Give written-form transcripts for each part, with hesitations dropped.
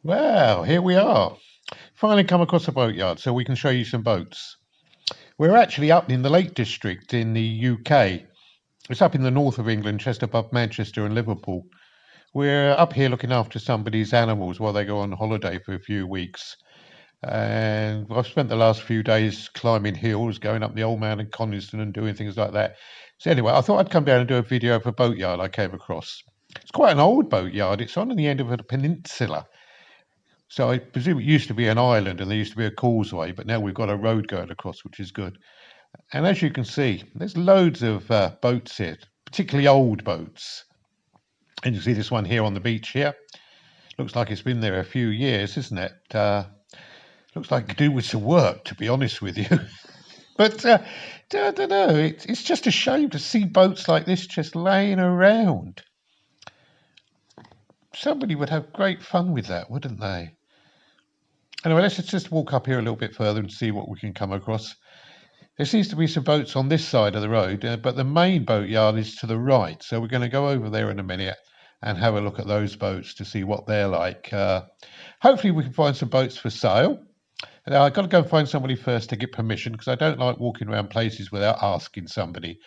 Well, here we are. Finally come across a boatyard so we can show you some boats. We're actually up in the Lake District in the UK. It's up in the north of England, just above Manchester and Liverpool. We're up here looking after somebody's animals while they go on holiday for a few weeks. And I've spent the last few days climbing hills, going up the Old Man and Coniston and doing things like that. So anyway, I thought I'd come down and do a video of a boatyard I came across. It's quite an old boatyard. It's on the end of a peninsula. So I presume it used to be an island and there used to be a causeway, but now we've got a road going across, which is good. And as you can see, there's loads of boats here, particularly old boats. And you see this one here on the beach here. Looks like it's been there a few years, isn't it? Looks like it could do with some work, to be honest with you. But I don't know, it's just a shame to see boats like this just laying around. Somebody would have great fun with that, wouldn't they? Anyway, let's just walk up here a little bit further and see what we can come across. There seems to be some boats on this side of the road, but the main boatyard is to the right. So we're going to go over there in a minute and have a look at those boats to see what they're like. Hopefully we can find some boats for sale. Now, I've got to go and find somebody first to get permission because I don't like walking around places without asking somebody.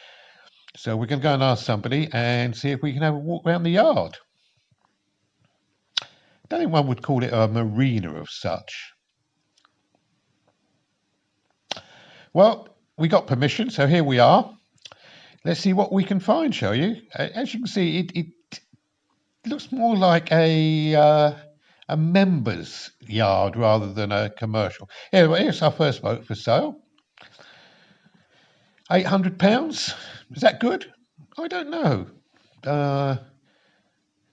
So we're going to go and ask somebody and see if we can have a walk around the yard. I don't think one would call it a marina of such. Well, we got permission, so here we are. Let's see what we can find, shall you? As you can see, it looks more like a members' yard rather than a commercial. Here's our first boat for sale. £800. Is that good? I don't know.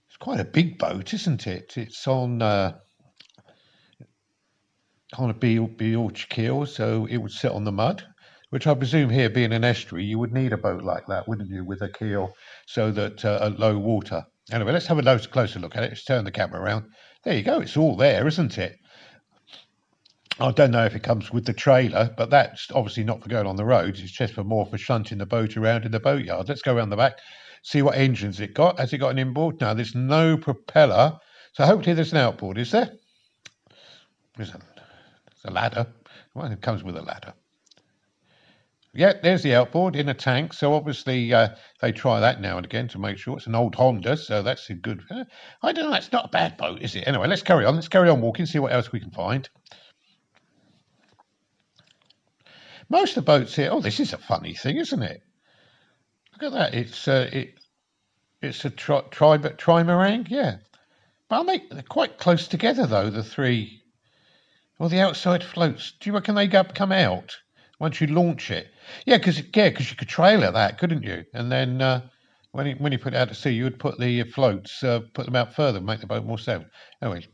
It's quite a big boat, isn't it? It's on a bilge keel, so it would sit on the mud, which I presume here being an estuary, you would need a boat like that, wouldn't you, with a keel so that at low water. Anyway, let's have a closer look at it. Let's turn the camera around. There you go. It's all there, isn't it? I don't know if it comes with the trailer, but that's obviously not for going on the roads. It's just for shunting the boat around in the boatyard. Let's go around the back, see what engines it got. Has it got an inboard? No, there's no propeller. So hopefully there's an outboard, is there? There's a ladder. Well, it comes with a ladder. Yeah, there's the outboard in a tank. So obviously they try that now and again to make sure. It's an old Honda, so that's a good. I don't know. That's not a bad boat, is it? Anyway, let's carry on. Let's carry on walking. See what else we can find. Most of the boats here. Oh, this is a funny thing, isn't it? Look at that. It's a trimarang. Yeah, but they're quite close together though. The three. Well, the outside floats. Do you reckon they come out once you launch it? Yeah, because you could trailer that, couldn't you? And then when you put it out to sea, you would put the floats, put them out further, make the boat more stable. Anyway,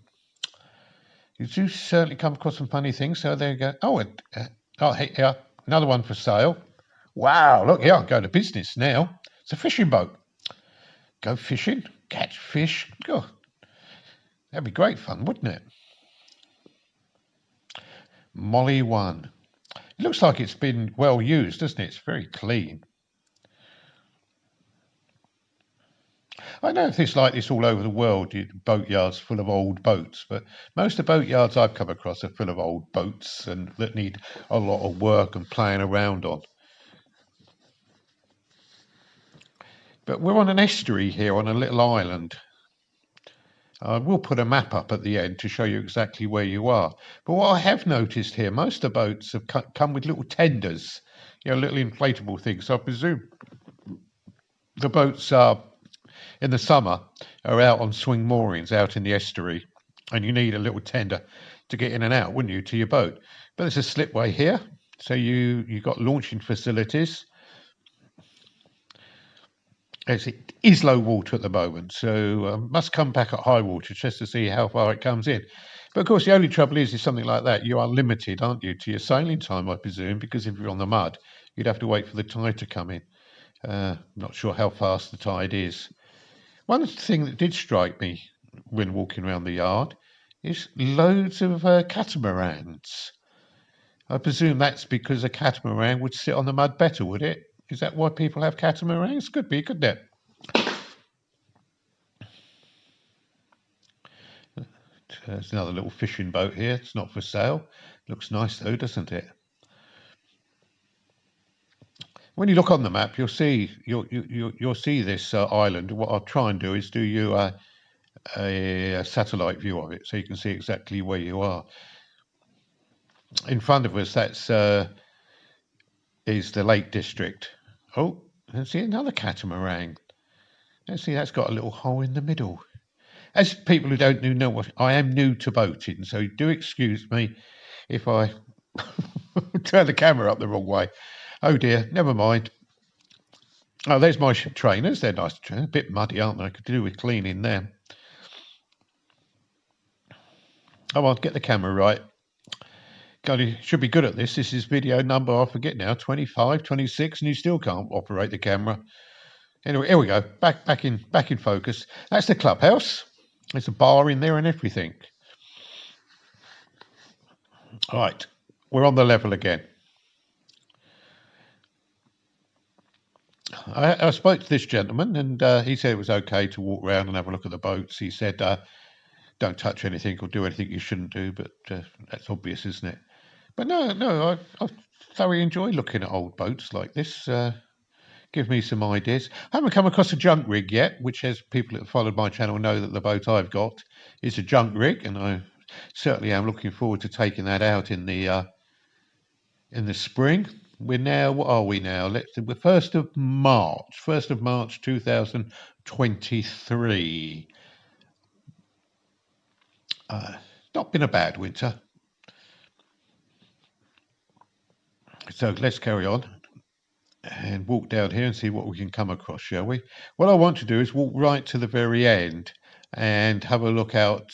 you do certainly come across some funny things. So there you go. Oh, hey, yeah, another one for sale. Wow, look here, I'm going to business now. It's a fishing boat. Go fishing, catch fish. God, that'd be great fun, wouldn't it? Molly 1. It looks like it's been well used, doesn't it? It's very clean. I know if it's like this all over the world, boatyards full of old boats, but most of the boatyards I've come across are full of old boats and that need a lot of work and playing around on. But we're on an estuary here on a little island. We'll put a map up at the end to show you exactly where you are. But what I have noticed here, most of the boats have come with little tenders, little inflatable things. So I presume the boats are, in the summer, are out on swing moorings out in the estuary. And you need a little tender to get in and out, wouldn't you, to your boat? But there's a slipway here. So you've got launching facilities. It is low water at the moment, so must come back at high water just to see how far it comes in. But of course, the only trouble is something like that, you are limited, aren't you, to your sailing time, I presume, because if you're on the mud, you'd have to wait for the tide to come in. Not sure how fast the tide is. One thing that did strike me when walking around the yard is loads of catamarans. I presume that's because a catamaran would sit on the mud better, would it? Is that why people have catamarans? Could be, couldn't it? There's another little fishing boat here. It's not for sale. Looks nice though, doesn't it? When you look on the map, you'll see this island. What I'll try and do is do you a satellite view of it, so you can see exactly where you are. In front of us, that's is the Lake District. Oh, and see another catamaran. Let's see, that's got a little hole in the middle. As people who don't know what I am new to boating, so do excuse me if I turn the camera up the wrong way. Oh dear, never mind. Oh, there's my trainers. They're nice. A bit muddy, aren't they? Could do with cleaning them. Oh, I'll get the camera right. God, you should be good at this. This is video number, I forget now, 25, 26, and you still can't operate the camera. Anyway, here we go. Back in focus. That's the clubhouse. There's a bar in there and everything. All right, we're on the level again. I spoke to this gentleman, and he said it was okay to walk around and have a look at the boats. He said, don't touch anything or do anything you shouldn't do, but that's obvious, isn't it? But no, I thoroughly enjoy looking at old boats like this. Give me some ideas. I haven't come across a junk rig yet, which, as people that followed my channel know, that the boat I've got is a junk rig, and I certainly am looking forward to taking that out in the spring. We're now, what are we now? Let's see, we're 1st of March 2023. Not been a bad winter. So let's carry on and walk down here and see what we can come across, shall we? What I want to do is walk right to the very end and have a look out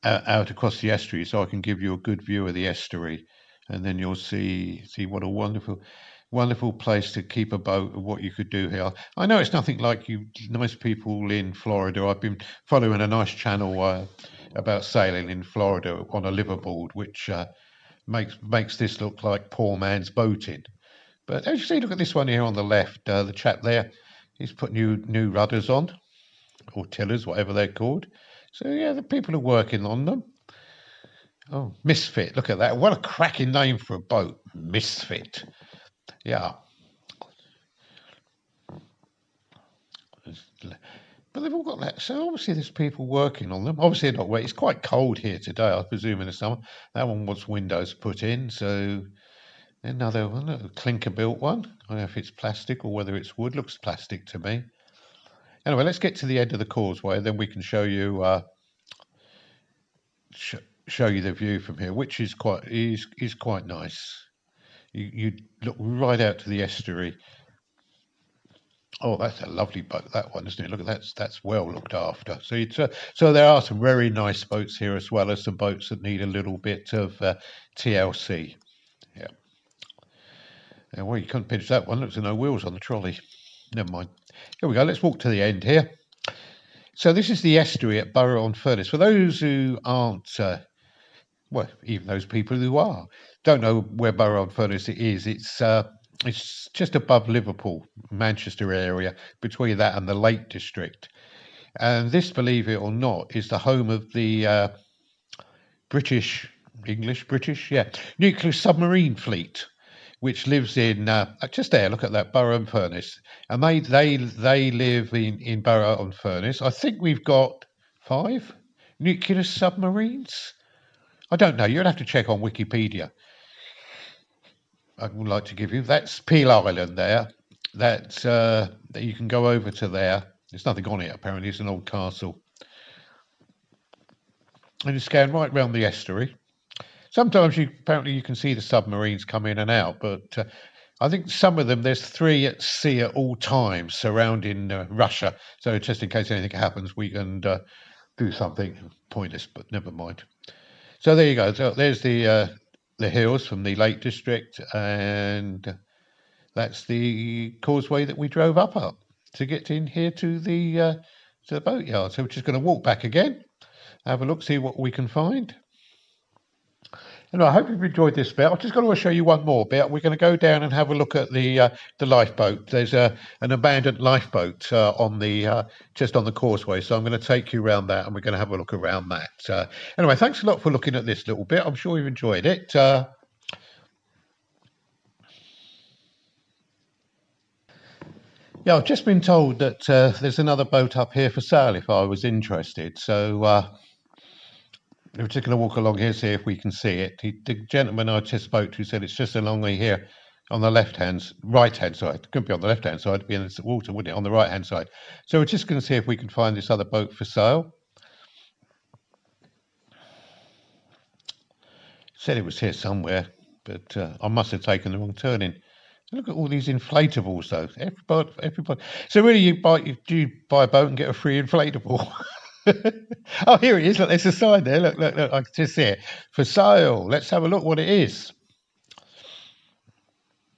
across the estuary, so I can give you a good view of the estuary, and then you'll see what a wonderful place to keep a boat and what you could do here. I know it's nothing like you nice people in Florida. I've been following a nice channel about sailing in Florida on a liverboard, which makes this look like poor man's boating. But as you see, look at this one here on the left. The chap there, he's put new rudders on, or tillers, whatever they're called. So yeah, the people are working on them. Oh, Misfit, look at that. What a cracking name for a boat. Misfit. Yeah. But they've all got that. So obviously there's people working on them. Obviously not wet. It's quite cold here today, I presume, in the summer. That one wants windows put in. So another one, a clinker built one. I don't know if it's plastic or whether it's wood. Looks plastic to me. Anyway, let's get to the end of the causeway, then we can show you show you the view from here, which is quite nice. You look right out to the estuary. Oh, that's a lovely boat, that one, isn't it? Look at that's well looked after. So there are some very nice boats here, as well as some boats that need a little bit of TLC. Yeah. And well, you couldn't pinch that one. Looks like no wheels on the trolley. Never mind. Here we go. Let's walk to the end here. So this is the estuary at Borough-on-Furness. For those who aren't, well, even those people who don't know where Borough-on-Furness is. It's just above Liverpool, Manchester area, between that and the Lake District. And this, believe it or not, is the home of the British nuclear submarine fleet, which lives in just there. Look at that, Borough-on-Furness, and they live in Borough-on-Furness. I think we've got 5 nuclear submarines. I don't know. You'd have to check on Wikipedia. I would like to give you. That's Peel Island there. That's you can go over to there. There's nothing on it apparently. It's an old castle, and you scan right round the estuary. Sometimes apparently you can see the submarines come in and out, but I think some of them, there's 3 at sea at all times surrounding Russia. So just in case anything happens, we can do something pointless, but never mind. So there you go. So there's the hills from the Lake District, and that's the causeway that we drove up to get in here to the boatyard. So we're just going to walk back again, have a look, see what we can find. And I hope you've enjoyed this bit. I've just got to show you one more bit. We're going to go down and have a look at the lifeboat. There's an abandoned lifeboat on the just on the causeway, so I'm going to take you around that, and we're going to have a look around that. Anyway, thanks a lot for looking at this little bit. I'm sure you've enjoyed it. Yeah, I've just been told that there's another boat up here for sale if I was interested. So we're just going to walk along here, see if we can see it. The gentleman I just spoke to said it's just along here on the right-hand side. It couldn't be on the left-hand side, it'd be in the water, wouldn't it? On the right-hand side. So we're just going to see if we can find this other boat for sale. Said it was here somewhere, but I must have taken the wrong turning. Look at all these inflatables, though. Everybody. So really, do you buy a boat and get a free inflatable? Oh, here it is. Look, there's a sign there. Look. I can just see it. For sale. Let's have a look what it is.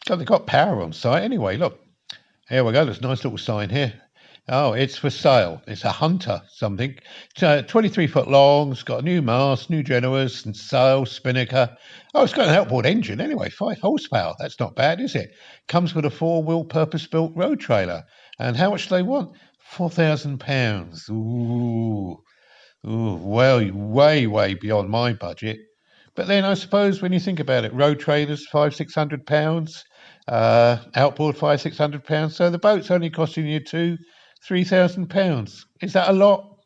God, they've got power on site anyway. Look. Here we go. There's a nice little sign here. Oh, it's for sale. It's a Hunter something. 23 foot long. It's got a new mast, new generous and sail, spinnaker. Oh, it's got an outboard engine anyway. 5 horsepower. That's not bad, is it? Comes with a 4-wheel purpose-built road trailer. And how much do they want? £4,000. Ooh, well, way beyond my budget. But then I suppose when you think about it, road trailers, £500-600, outboard £500-600. So the boat's only costing you £3,000. Is that a lot?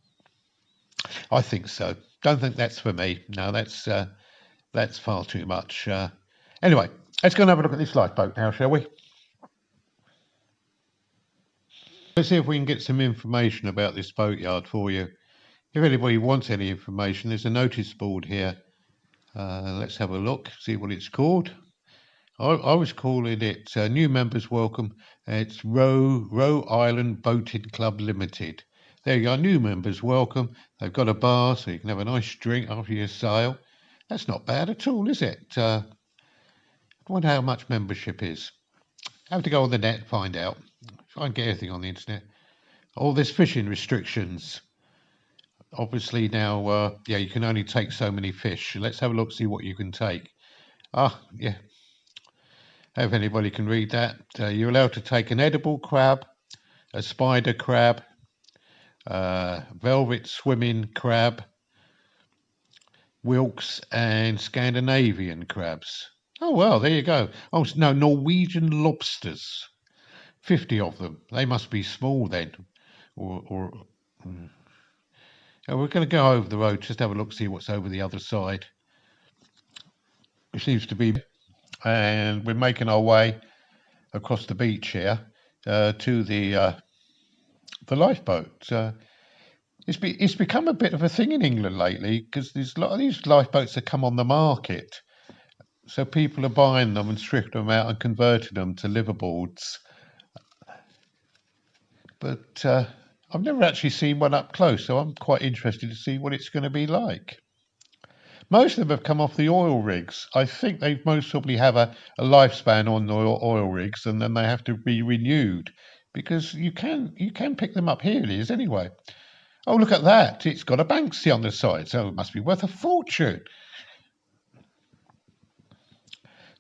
I think so. Don't think that's for me. No, that's far too much. Anyway, let's go and have a look at this lifeboat now, shall we? Let's see if we can get some information about this boatyard for you. If anybody wants any information, there's a notice board here. Let's have a look, see what it's called. I was calling it New Members Welcome. It's Roe Island Boating Club Limited. There you go, new members welcome. They've got a bar so you can have a nice drink after your sail. That's not bad at all, is it? I wonder how much membership is. I have to go on the net and find out. Try and get everything on the internet. All this fishing restrictions. Obviously now, yeah, you can only take so many fish. Let's have a look, see what you can take. Yeah. If anybody can read that. You're allowed to take an edible crab, a spider crab, velvet swimming crab, Wilkes and Scandinavian crabs. Oh, well, there you go. Oh, no, Norwegian lobsters. 50 of them. They must be small then. We're going to go over the road, just have a look, see what's over the other side. It seems to be, and we're making our way across the beach here to the lifeboat. It's become a bit of a thing in England lately because there's a lot of these lifeboats that come on the market. So people are buying them and stripping them out and converting them to liveaboards. But I've never actually seen one up close, so I'm quite interested to see what it's going to be like. Most of them have come off the oil rigs. I think they most probably have a lifespan on the oil rigs, and then they have to be renewed because you can pick them up. Here it is anyway. Oh, look at that. It's got a Banksy on the side, so it must be worth a fortune.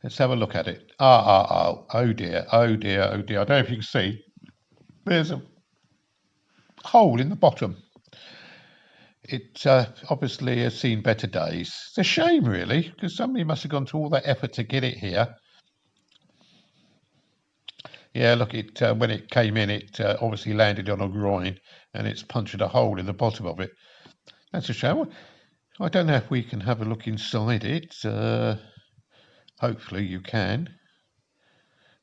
Let's have a look at it. Oh dear. I don't know if you can see. There's a hole in the bottom. It obviously has seen better days. It's a shame, really, because somebody must have gone to all that effort to get it here. Yeah, look, when it came in, it obviously landed on a groin, and it's punctured a hole in the bottom of it. That's a shame. I don't know if we can have a look inside it. Hopefully you can.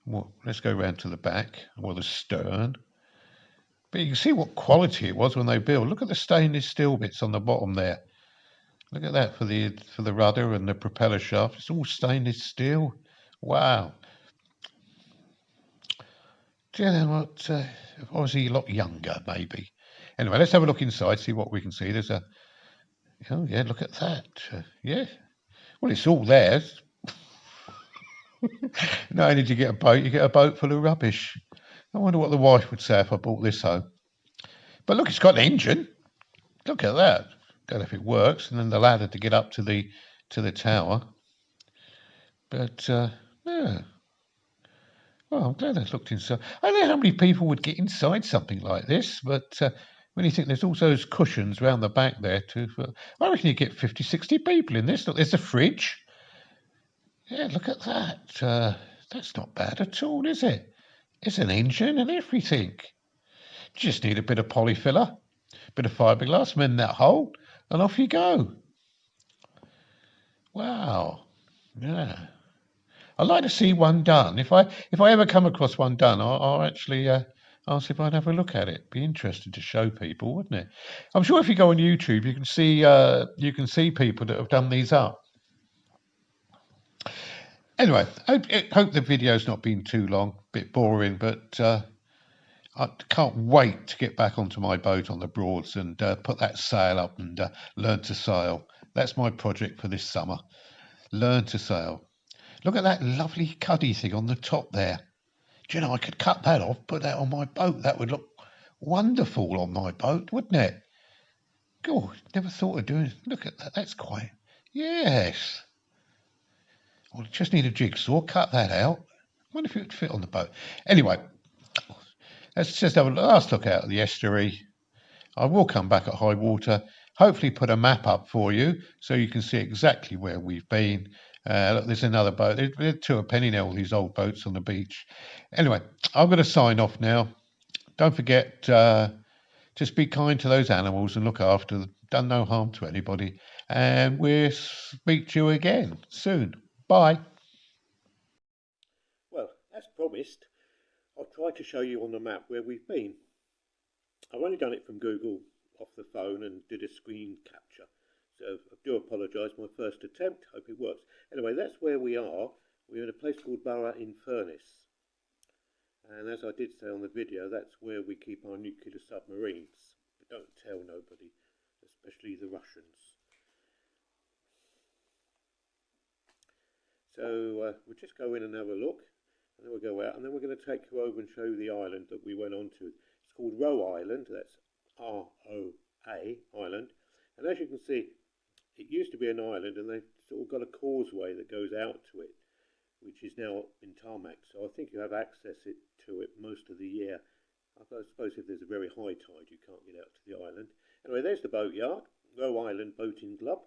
Well, let's go round to the back, or the stern. But you can see what quality it was when they built. Look at the stainless steel bits on the bottom there. Look at that for the rudder and the propeller shaft. It's all stainless steel. Wow. Do you know what? Obviously a lot younger, maybe. Anyway, let's have a look inside, see what we can see. There's a... Oh, yeah, look at that. Yeah. Well, it's all there. Not only do you get a boat, you get a boat full of rubbish. I wonder what the wife would say if I bought this home. But look, it's got an engine. Look at that. Don't know if it works. And then the ladder to get up to the tower. But yeah, well, I'm glad I looked inside. I don't know how many people would get inside something like this, but when you think there's also those cushions round the back there too, I reckon you get 50, 60 people in this. Look, there's a fridge. Yeah, look at that. That's not bad at all, is it? It's an engine and everything. Just need a bit of polyfiller, bit of fiberglass, mend that hole, and off you go. Wow. Yeah. I'd like to see one done. If I ever come across one done, I'll actually ask if I'd have a look at it. Be interested to show people, wouldn't it? I'm sure if you go on YouTube, you can see people that have done these up. Anyway, hope the video's not been too long, bit boring, but I can't wait to get back onto my boat on the Broads and put that sail up and learn to sail. That's my project for this summer. Learn to sail. Look at that lovely cuddy thing on the top there. Do you know, I could cut that off, put that on my boat. That would look wonderful on my boat, wouldn't it? God, never thought of doing. Look at that. That's quite. Yes. Well, just need a jigsaw. Cut that out. Wonder if it would fit on the boat. Anyway, let's just have a last look out at the estuary. I will come back at high water. Hopefully, put a map up for you so you can see exactly where we've been. Look, there's another boat. There's two a penny now, all these old boats on the beach. Anyway, I'm going to sign off now. Don't forget, just be kind to those animals and look after them. Done no harm to anybody. And we'll speak to you again soon. Bye. Well, as promised, I'll try to show you on the map where we've been. I've only done it from Google off the phone and did a screen capture. So I do apologise, my first attempt, hope it works. Anyway, that's where we are. We're in a place called Burra-in-Furness. And as I did say on the video, that's where we keep our nuclear submarines. But don't tell nobody, especially the Russians. So we'll just go in and have a look, and then we'll go out, and then we're going to take you over and show you the island that we went on to. It's called Roe Island, that's R-O-A Island, and as you can see, it used to be an island, and they've sort of got a causeway that goes out to it, which is now in tarmac, so I think you have access to it most of the year. I suppose if there's a very high tide, you can't get out to the island. Anyway, there's the boatyard, Roe Island Boating Club.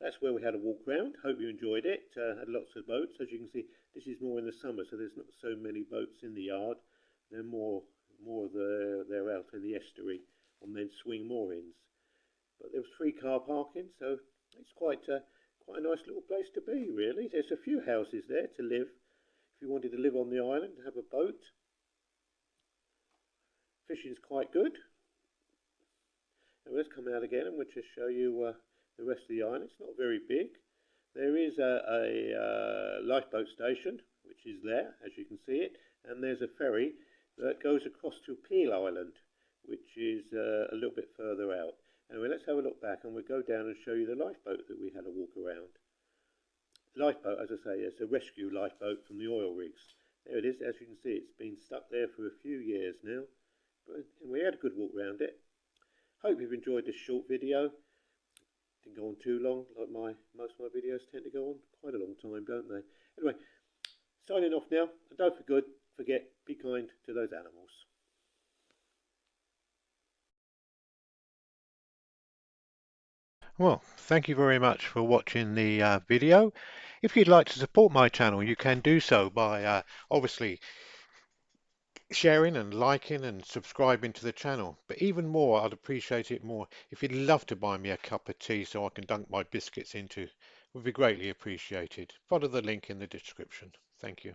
That's where we had a walk round. Hope you enjoyed it. Had lots of boats. As you can see, this is more in the summer, so there's not so many boats in the yard. They're they're out in the estuary on then swing moorings. But there was free car parking, so it's quite a nice little place to be, really. There's a few houses there to live. If you wanted to live on the island and have a boat, fishing's quite good. And let's come out again and we'll just show you the rest of the island. It's not very big. There is a lifeboat station, which is there, as you can see it, and there's a ferry that goes across to Peel Island, which is a little bit further out. Anyway, let's have a look back and we'll go down and show you the lifeboat that we had a walk around. Lifeboat, as I say, it's a rescue lifeboat from the oil rigs. There it is, as you can see, it's been stuck there for a few years now, but we had a good walk around it. Hope you've enjoyed this short video. Didn't go on too long, like most of my videos tend to go on quite a long time, don't they? Anyway, signing off now, and don't forget, be kind to those animals. Well, thank you very much for watching the video. If you'd like to support my channel, you can do so by obviously sharing and liking and subscribing to the channel. But even more, I'd appreciate it more if you'd love to buy me a cup of tea so I can dunk my biscuits into. It would be greatly appreciated. Follow the link in the description. Thank you.